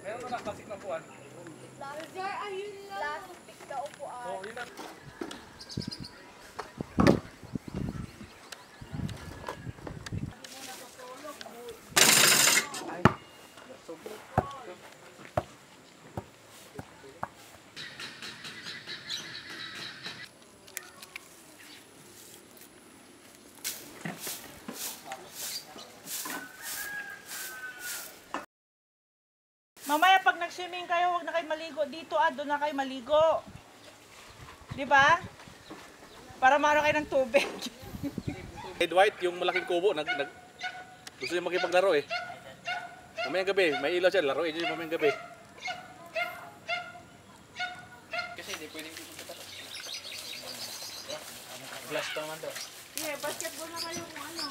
Meron na klasik na upuan. Plastic na upuan. Oo, yun na. Mamaya pag nag-swimming kayo, huwag na kayo maligo dito, doon na kayo maligo. 'Di ba? Para maano kayo ng tubig. Ed White, yung malaking kubo, gusto niya makipaglaro eh. Mamayang gabi, may ilaw siya, laruin niyo mamayang gabi. Kasi hindi pwedeng pupunta tayo. Glass pa naman to. Yeah, basketball na kayo kung ano.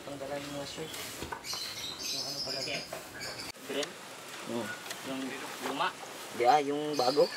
Panggalan mo shirt. Yung ano pala? Green? Oo. Yung luma? Di yung bago.